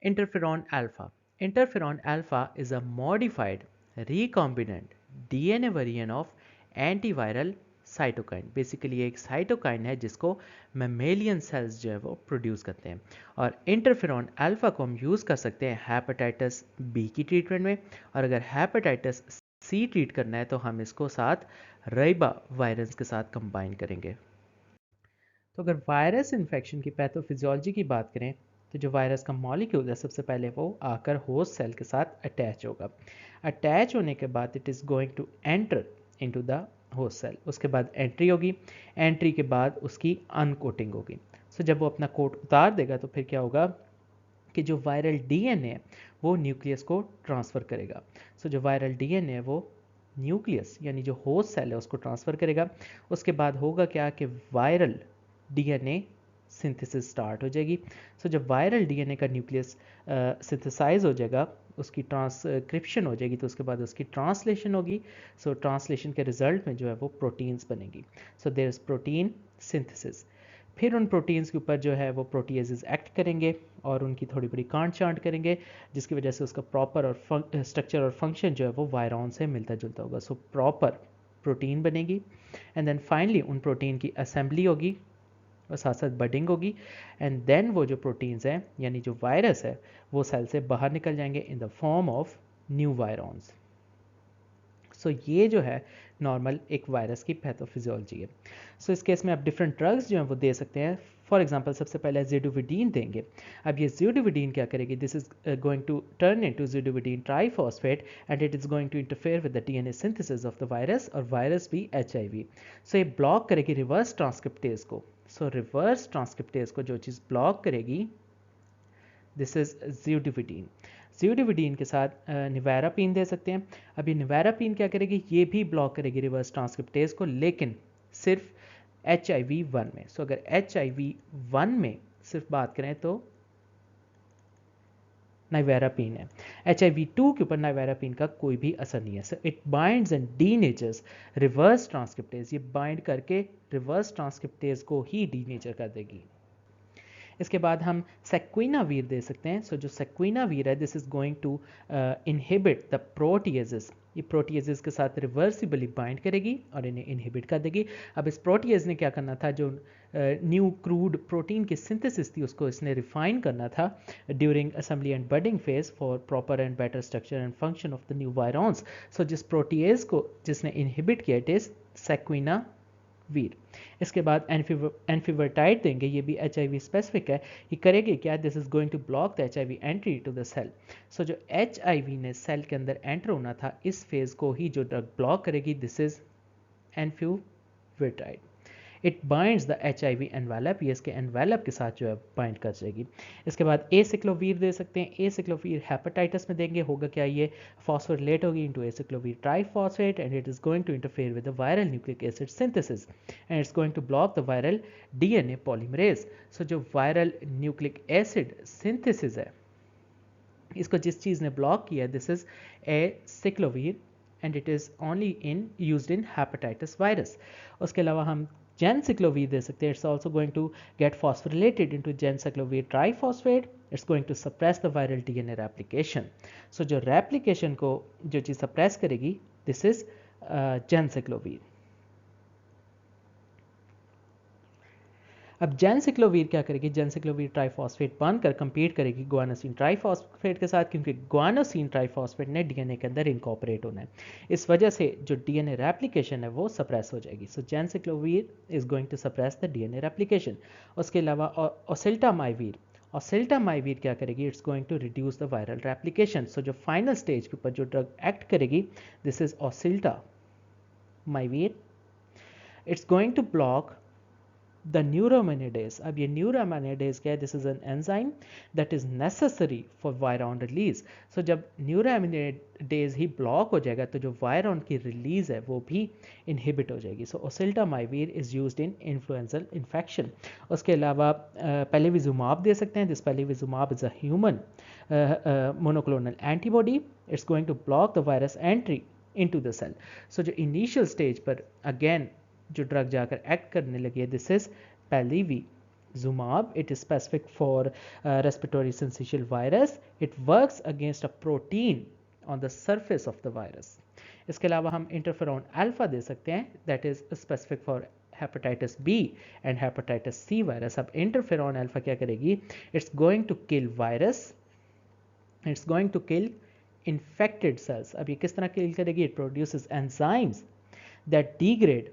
Interferon alpha. Interferon alpha is a modified recombinant DNA variant of antiviral cytokine. Basically ये एक cytokine है जिसको mammalian sales जो है वो प्रोड्यूस करते हैं। और इंटरफेरॉन अल्फा को हम यूज़ कर सकते हैं हेपेटाइटिस बी की ट्रीटमेंट में, और अगर हेपेटाइटिस सी ट्रीट करना है तो हम इसको साथ रेबा वायरस के साथ कंबाइन करेंगे। तो अगर वायरस इन्फेक्शन की पैथोफिजियोलॉजी की बात करें तो जो वायरस का मॉलिक्यूल है सबसे पहले वो आकर होस्ट सेल के साथ अटैच होगा। अटैच होने के बाद it is going to enter into the host cell. उसके बाद एंट्री होगी, एंट्री के बाद उसकी अनकोटिंग होगी। सो जब वो अपना कोट उतार देगा तो फिर क्या होगा कि जो वायरल डीएनए है वो न्यूक्लियस को ट्रांसफ़र करेगा। सो जो वायरल डीएनए है वो न्यूक्लियस यानी जो होस्ट सेल है उसको ट्रांसफ़र करेगा। उसके बाद होगा क्या कि वायरल डीएनए सिंथेसिस स्टार्ट हो जाएगी। सो जब वायरल डीएनए का न्यूक्लियस सिंथेसाइज हो जाएगा, उसकी ट्रांसक्रिप्शन हो जाएगी, तो उसके बाद उसकी ट्रांसलेशन होगी। सो ट्रांसलेशन के रिजल्ट में जो है वो प्रोटीन्स बनेगी। So there is protein synthesis. फिर उन प्रोटीन्स के ऊपर जो है वो प्रोटीएजेस एक्ट करेंगे और उनकी थोड़ी बड़ी कांट चांट करेंगे, जिसकी वजह से उसका प्रॉपर और स्ट्रक्चर और फंक्शन जो है वो वायरॉन से मिलता जुलता होगा। सो प्रॉपर प्रोटीन बनेगी एंड देन फाइनली उन प्रोटीन की असेंबली होगी और साथ साथ बडिंग होगी। एंड देन वो जो प्रोटीन्स हैं यानी जो वायरस है वो सेल से बाहर निकल जाएंगे in the form of new virions. So ये जो है नॉर्मल एक वायरस की पैथोफिजियोलॉजी है। सो इस केस में आप डिफरेंट ड्रग्स जो हैं वो दे सकते हैं। फॉर एग्जांपल सबसे पहले ज़िडोविडीन देंगे। अब ये ज़िडोविडीन क्या करेगी, this is going to turn into zidovudine triphosphate and it is going to interfere with the DNA synthesis of the virus, और वायरस भी एचआईवी। सो ये ब्लॉक करेगी रिवर्स ट्रांसक्रिप्टेज को। सो रिवर्स ट्रांसक्रिप्टेज को जो चीज़ ब्लॉक करेगी दिस इज ज़िडोविडीन। ज़िडोविडीन के साथ निवारापीन दे सकते हैं। अब ये निवारापीन क्या करेगी, ये भी ब्लॉक करेगी रिवर्स ट्रांसक्रिप्टेज को, लेकिन सिर्फ HIV-1 में। सो अगर HIV-1 में सिर्फ बात करें तो नाइवेरापीन है। HIV-2 के ऊपर नाइवेरापीन का कोई भी असर नहीं है। So it binds and denatures reverse transcriptase. ये बाइंड करके रिवर्स ट्रांसक्रिप्टेज को ही डीनेचर कर देगी। इसके बाद हम सेक्विनावीर दे सकते हैं। सो जो सेक्विनावीर है this is going to inhibit the proteases. ये प्रोटीएजेस के साथ रिवर्सिबली बाइंड करेगी और इन्हें इनहिबिट कर देगी। अब इस प्रोटीएज ने क्या करना था, जो न्यू क्रूड प्रोटीन की सिंथेसिस थी उसको इसने रिफाइन करना था during assembly and budding phase for proper and better structure and function of the new virions. So जिस प्रोटीएज को जिसने इनहिबिट किया इट इज सेक्विना वीर। इसके बाद एनफीवर्टाइड देंगे, ये भी HIV स्पेसिफिक है। ये करेगी क्या, this is going to block the HIV entry to the cell. So जो HIV ने सेल के अंदर एंटर होना था इस फेज को ही जो ड्रग ब्लॉक करेगी this is enfuvirtide. It binds the HIV envelope, ये इसके एनवेलप के साथ जो है बाइंड कर जाएगी। इसके बाद एसिक्लोवीर दे सकते हैं। एसिक्लोवीर हेपेटाइटिस में देंगे, होगा क्या, ये फॉस्फोरिलेट होगी into acyclovir triphosphate and it is going to interfere with the viral nucleic acid synthesis and it's going to block the viral DNA polymerase. So जो वायरल न्यूक्लिक एसिड सिंथेसिस है इसको जिस चीज़ ने ब्लॉक किया this is acyclovir and it is only used in hepatitis virus. उसके अलावा हम ganciclovir दे सकते हैं। It's also going to get phosphorylated into ganciclovir triphosphate. It's going to suppress the viral DNA replication. So जो replication को जो चीज़ सप्रेस करेगी दिस इज जेनसिक्लोवीर। अब जेनसिक्लोवीर क्या करेगी, जेनसिक्लोवीर ट्राइफॉस्फेट बनकर कंपीट करेगी गुआनोसिन ट्राइफॉस्फेट के साथ, क्योंकि गुआनोसिन ट्राइफॉस्फेट ने DNA के अंदर इनकॉर्पोरेट होना है। इस वजह से जो DNA रेप्लिकेशन है वो सप्रेस हो जाएगी। So ganciclovir is going to suppress the DNA replication. उसके अलावा ओसेल्टामाइवीर, ओसेल्टामाइवीर क्या करेगी, it's going to reduce the viral replication. So जो फाइनल स्टेज के ऊपर जो ड्रग एक्ट करेगी this is oseltamivir. It's going to block the neuraminidase. अब ये न्यूरोमाइनेडेज क्या है, this is an enzyme that is necessary for virion release. So जब न्यूरोमाइनेडेज ही ब्लॉक हो जाएगा तो जो वायरॉन की रिलीज है वो भी इनहिबिट हो जाएगी। So oseltamivir is used in influenzal infection. उसके अलावा पेलीविजुमाब दे सकते हैं। This palivizumab is a human monoclonal antibody. It's going to block the virus entry into the cell. So जो इनिशियल स्टेज पर अगेन जो ड्रग जाकर एक्ट करने लगी है दिस इज पेलीवी Zumab, it is specific for respiratory syncytial virus. It works against a protein on the surface of the virus. इसके अलावा हम इंटरफेरॉन अल्फा दे सकते हैं, that is specific for hepatitis B and hepatitis C virus. अब interferon alpha क्या करेगी? It's going to kill virus, it's going to kill infected cells. अब ये किस तरह किल करेगी? It produces enzymes that degrade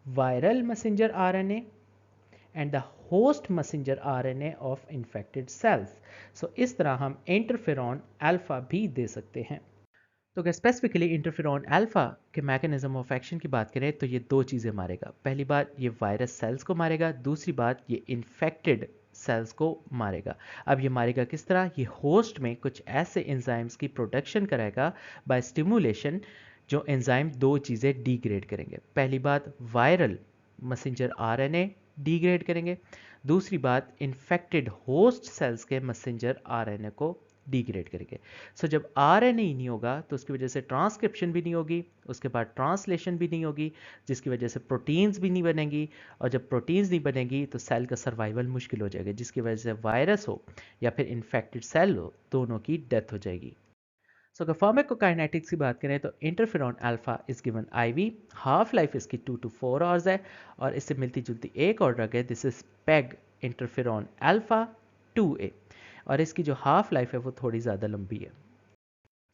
viral messenger RNA and the host messenger RNA of infected cells. So इस तरह हम इंटरफेरॉन अल्फा भी दे सकते हैं. तो अगर स्पेसिफिकली इंटरफेरॉन अल्फा के मैकेनिज्म ऑफ एक्शन की बात करें तो ये दो चीज़ें मारेगा. पहली बात, ये वायरस सेल्स को मारेगा. दूसरी बात, ये इन्फेक्टेड सेल्स को मारेगा. अब ये मारेगा किस तरह? ये होस्ट में कुछ ऐसे एंजाइम्स की प्रोडक्शन कराएगा बाय स्टिमुलेशन, जो एंजाइम दो चीज़ें डिग्रेड करेंगे. पहली बात, वायरल मैसेंजर आरएनए डिग्रेड करेंगे. दूसरी बात, इन्फेक्टेड होस्ट सेल्स के मैसेंजर आरएनए को डिग्रेड करेंगे. सो जब आरएनए ही नहीं होगा तो उसकी वजह से ट्रांसक्रिप्शन भी नहीं होगी, उसके बाद ट्रांसलेशन भी नहीं होगी, जिसकी वजह से प्रोटीन्स भी नहीं बनेंगी. और जब प्रोटीन्स नहीं बनेंगी तो सेल का सर्वाइवल मुश्किल हो जाएगा, जिसकी वजह से वायरस हो या फिर इन्फेक्टेड सेल हो, दोनों की डेथ हो जाएगी. सो अगर फार्माकोकाइनेटिक्स की बात करें तो interferon alpha is given IV. Half life इसकी 2 to 4 आवर्स है. और इससे मिलती जुलती एक और ड्रग है, this is peg interferon alpha 2A, और इसकी जो हाफ लाइफ है वो थोड़ी ज़्यादा लंबी है.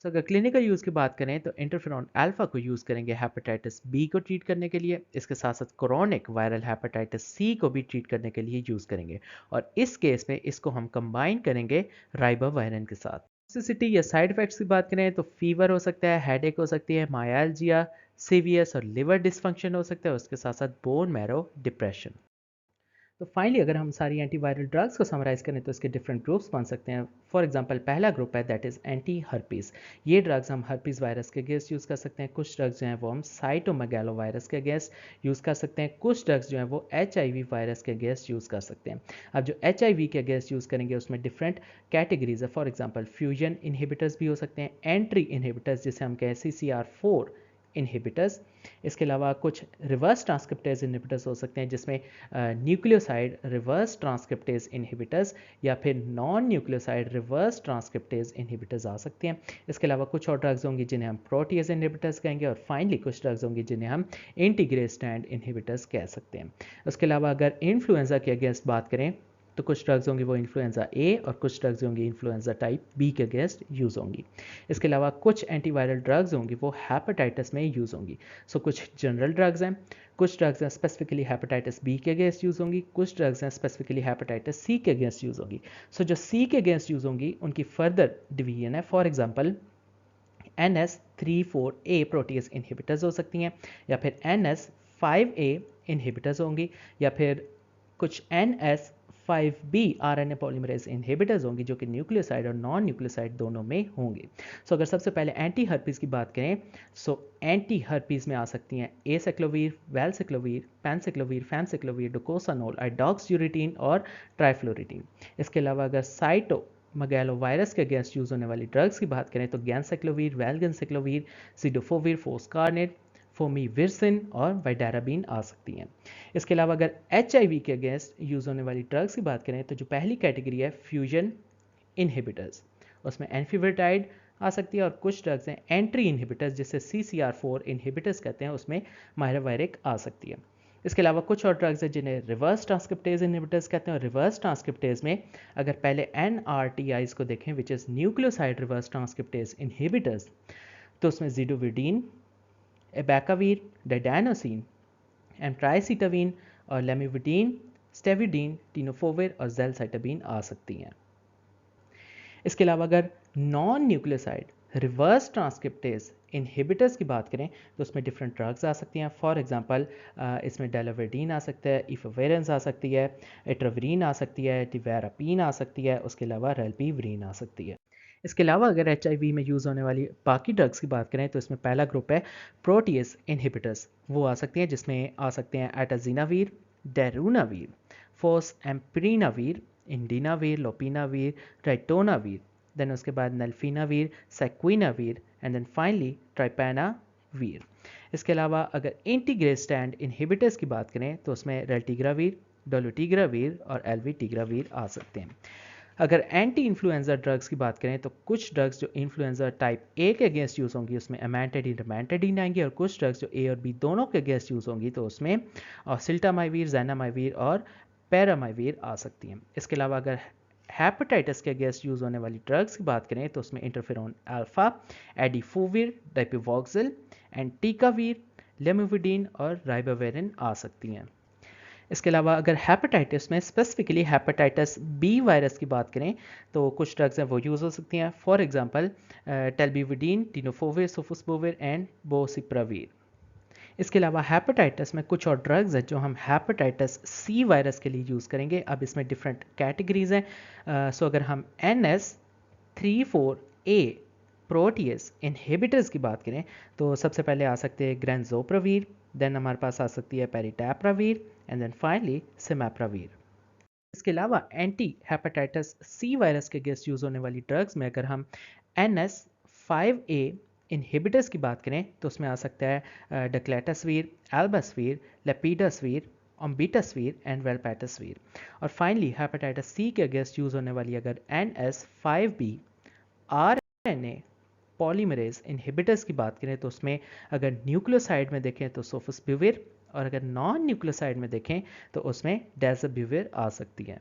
तो अगर क्लिनिकल यूज़ की बात करें तो इंटरफेरॉन अल्फा को यूज़ करेंगे हेपेटाइटिस बी को ट्रीट करने के लिए. इसके साथ साथ क्रोनिक वायरल हेपेटाइटिस सी को भी ट्रीट करने के लिए यूज़ करेंगे. और इस केस में इसको हम कंबाइन करेंगे राइबावायरिन के साथ. टॉक्सिसिटी या साइड इफेक्ट्स की बात करें तो फीवर हो सकता है, हेडेक हो सकती है, मायालजिया, सीवियस और लिवर डिसफंक्शन हो सकता है. उसके साथ साथ बोन मैरो डिप्रेशन. तो फाइनली अगर हम सारी एंटीवायरल ड्रग्स को समराइज़ करें तो इसके डिफरेंट ग्रुप्स बन सकते हैं. फॉर एग्जांपल पहला ग्रुप है दैट इज़ एंटी हर्पीज़. ये ड्रग्स हम हर्पीज़ वायरस के अगेंस्ट यूज़ कर सकते हैं. कुछ ड्रग्स जो हैं वो हम साइटोमेगालो वायरस के अगेंस्ट यूज़ कर सकते हैं. कुछ ड्रग्स जो हैं वो HIV वायरस के अगेंस्ट यूज़ कर सकते हैं. अब जो HIV के अगेंस्ट यूज़ करेंगे उसमें डिफरेंट कैटेगरीज है. फॉर एग्जाम्पल फ्यूजन इनहिबिटर्स भी हो सकते हैं, एंट्री इनहिबिटर्स जिसे हम कहें CCR4 इनहिबिटर्स. इसके अलावा कुछ रिवर्स ट्रांसक्रिप्टेज इनहिबिटर्स हो सकते हैं, जिसमें न्यूक्लियोसाइड रिवर्स ट्रांसक्रिप्टेज इनहिबिटर्स या फिर non nucleoside reverse transcriptase inhibitors आ सकते हैं. इसके अलावा कुछ और ड्रग्स होंगी जिन्हें हम प्रोटीज इनहिबिटर्स कहेंगे. और फाइनली कुछ ड्रग्स होंगी जिन्हें हम इंटीग्रेज स्टैंड इनहिबिटर्स कह सकते हैं. उसके अलावा अगर इन्फ्लुएंजा के अगेंस्ट बात करें तो कुछ ड्रग्स होंगी वो इन्फ्लुएंजा ए और कुछ ड्रग्स होंगी इन्फ्लुएंजा टाइप बी के अगेंस्ट यूज़ होंगी. इसके अलावा कुछ एंटीवायरल ड्रग्स होंगी वो हेपेटाइटिस में यूज़ होंगी. सो कुछ जनरल ड्रग्स हैं, कुछ ड्रग्स हैं स्पेसिफिकली हेपेटाइटिस बी के अगेंस्ट यूज़ होंगी, कुछ ड्रग्स हैं स्पेसिफिकली हेपेटाइटिस सी के अगेंस्ट यूज़ होंगी. सो जो सी के अगेंस्ट यूज़ होंगी उनकी फर्दर डिवीजन है. For example NS34A protease inhibitors हो सकती हैं, या फिर NS5A इनहिबिटर्स होंगी, या फिर कुछ NS5B RNA पॉलीमरेज इनहिबिटर्स होंगी जो कि न्यूक्लियोसाइड और नॉन न्यूक्लियोसाइड दोनों में होंगे. सो अगर सबसे पहले एंटी हर्पीज़ की बात करें सो एंटी हर्पीज़ में आ सकती हैं एसाइक्लोवीर, वैलसाइक्लोवीर, पैनसाइक्लोवीर, फैमसाइक्लोवीर, डोकोसानोल, आइडॉक्सियूरिटीन और ट्राइफ्लोरिटीन. इसके अलावा अगर साइटोमेगालो वायरस के अगेंस्ट यूज़ होने वाली ड्रग्स की बात करें तो गैंसाइक्लोवीर, वैलगेंसाइक्लोवीर, सिडोफोविर, फोस्कारनेट, फोमीविरसिन और वाइडाराबिन आ सकती हैं. इसके अलावा अगर HIV के अगेंस्ट यूज़ होने वाली ड्रग्स की बात करें तो जो पहली कैटेगरी है फ्यूजन इनहिबिटर्स, उसमें एनफीवर्टाइड आ सकती है. और कुछ ड्रग्स हैं एंट्री इनहिबिटर्स जिसे CCR4 इनहिबिटर्स कहते हैं, उसमें मायरावायरिक आ सकती है. इसके अलावा कुछ और ड्रग्स हैं जिन्हें रिवर्स ट्रांसक्रिप्टेज इनहिबिटर्स कहते हैं. और रिवर्स ट्रांसक्रिप्टेज में अगर पहले NRTIs को देखें which is nucleoside reverse transcriptase inhibitors, तो उसमें जिडोविडीन, एबैकावीर, डाइडानोसिन, एमट्राइसिटावीन और लेमिविडीन, स्टेविडीन, टीनोफोविर और जेलसाइटाबीन आ सकती हैं. इसके अलावा अगर non nucleoside reverse transcriptase inhibitors की बात करें तो उसमें डिफरेंट ड्रग्स आ सकती हैं. फॉर एग्जांपल इसमें डेलावेडीन आ सकता है, इफोवेरेंस आ सकती है, एट्रोवरीन आ सकती है, टिवेरापीन आ सकती है. उसके अलावा रेल्पीवरीन आ सकती है. इसके अलावा अगर HIV में यूज़ होने वाली बाकी ड्रग्स की बात करें तो इसमें पहला ग्रुप है प्रोटीज इनहिबिटर्स. वो आ सकती हैं जिसमें आ सकते हैं एटाजिनावीर, डेरुनावीर, फोसएम्प्रीनावीर, इंडिनावीर, लोपिनावीर, राइटोनावीर. देन उसके बाद नल्फीनावीर, सेक्विनावीर एंड देन फाइनली ट्राइपेनावीर. इसके अलावा अगर इंटीग्रेज स्टैंड इनहिबिटर्स की बात करें तो उसमें रेल्टिग्रावीर, डोलोटिग्रावीर और एल्विटिग्रावीर आ सकते हैं। अगर एंटी इन्फ्लुएंजा ड्रग्स की बात करें तो कुछ ड्रग्स जो इन्फ्लुएंजा टाइप ए के अगेंस्ट यूज़ होंगी उसमें एमेंटेडिन रमेंटेडिन आएंगी, और कुछ ड्रग्स जो ए और बी दोनों के अगेंस्ट यूज़ होंगी तो उसमें सिल्टामाइवीर, जैनामाइवीर और पैरामाइवीर आ सकती हैं। इसके अलावा अगर हेपेटाइटिस के अगेंस्ट यूज़ होने वाली ड्रग्स की बात करें तो उसमें इंटरफेरोन अल्फा, एडिफोविर, डाइपिवॉक्सिल, एंटीकावीर, लेमिविडीन और राइबाविरिन आ सकती हैं। इसके अलावा अगर हेपेटाइटिस में स्पेसिफिकली हेपेटाइटिस बी वायरस की बात करें तो कुछ ड्रग्स हैं वो यूज़ हो सकती हैं। For example telbivudine, tenofovir, sofosbuvir and boceprevir. इसके अलावा हेपेटाइटिस में कुछ और ड्रग्स हैं जो हम हेपेटाइटिस सी वायरस के लिए यूज़ करेंगे। अब इसमें डिफरेंट कैटेगरीज हैं। सो अगर हम NS34A प्रोटीएस इनहिबिटर्स की बात करें तो सबसे पहले आ सकते हैं ग्रेंजोप्रावीर, देन हमारे पास आ सकती है पेरिटैप्रावीर एंड देन फाइनली सिमैप्रावीर। इसके अलावा एंटी हेपेटाइटिस सी वायरस के अगेंस्ट यूज़ होने वाली ड्रग्स में अगर हम NS5A इनहिबिटर्स की बात करें तो उसमें आ सकता है डक्लेटास्वीर, एल्बास्वीर, लेपिडास्वीर, ओम्बिटास्वीर एंड वेलपैटास्वीर। और फाइनली हेपेटाइटिस सी के अगेंस्ट यूज़ होने वाली अगर NS5B RNA पॉलीमरेज इनहिबिटर्स की बात करें तो उसमें अगर न्यूक्लियोसाइड में देखें तो सोफोस्बुविर, और अगर नॉन न्यूक्लियोसाइड में देखें तो उसमें डेजाब्यूविर आ सकती है।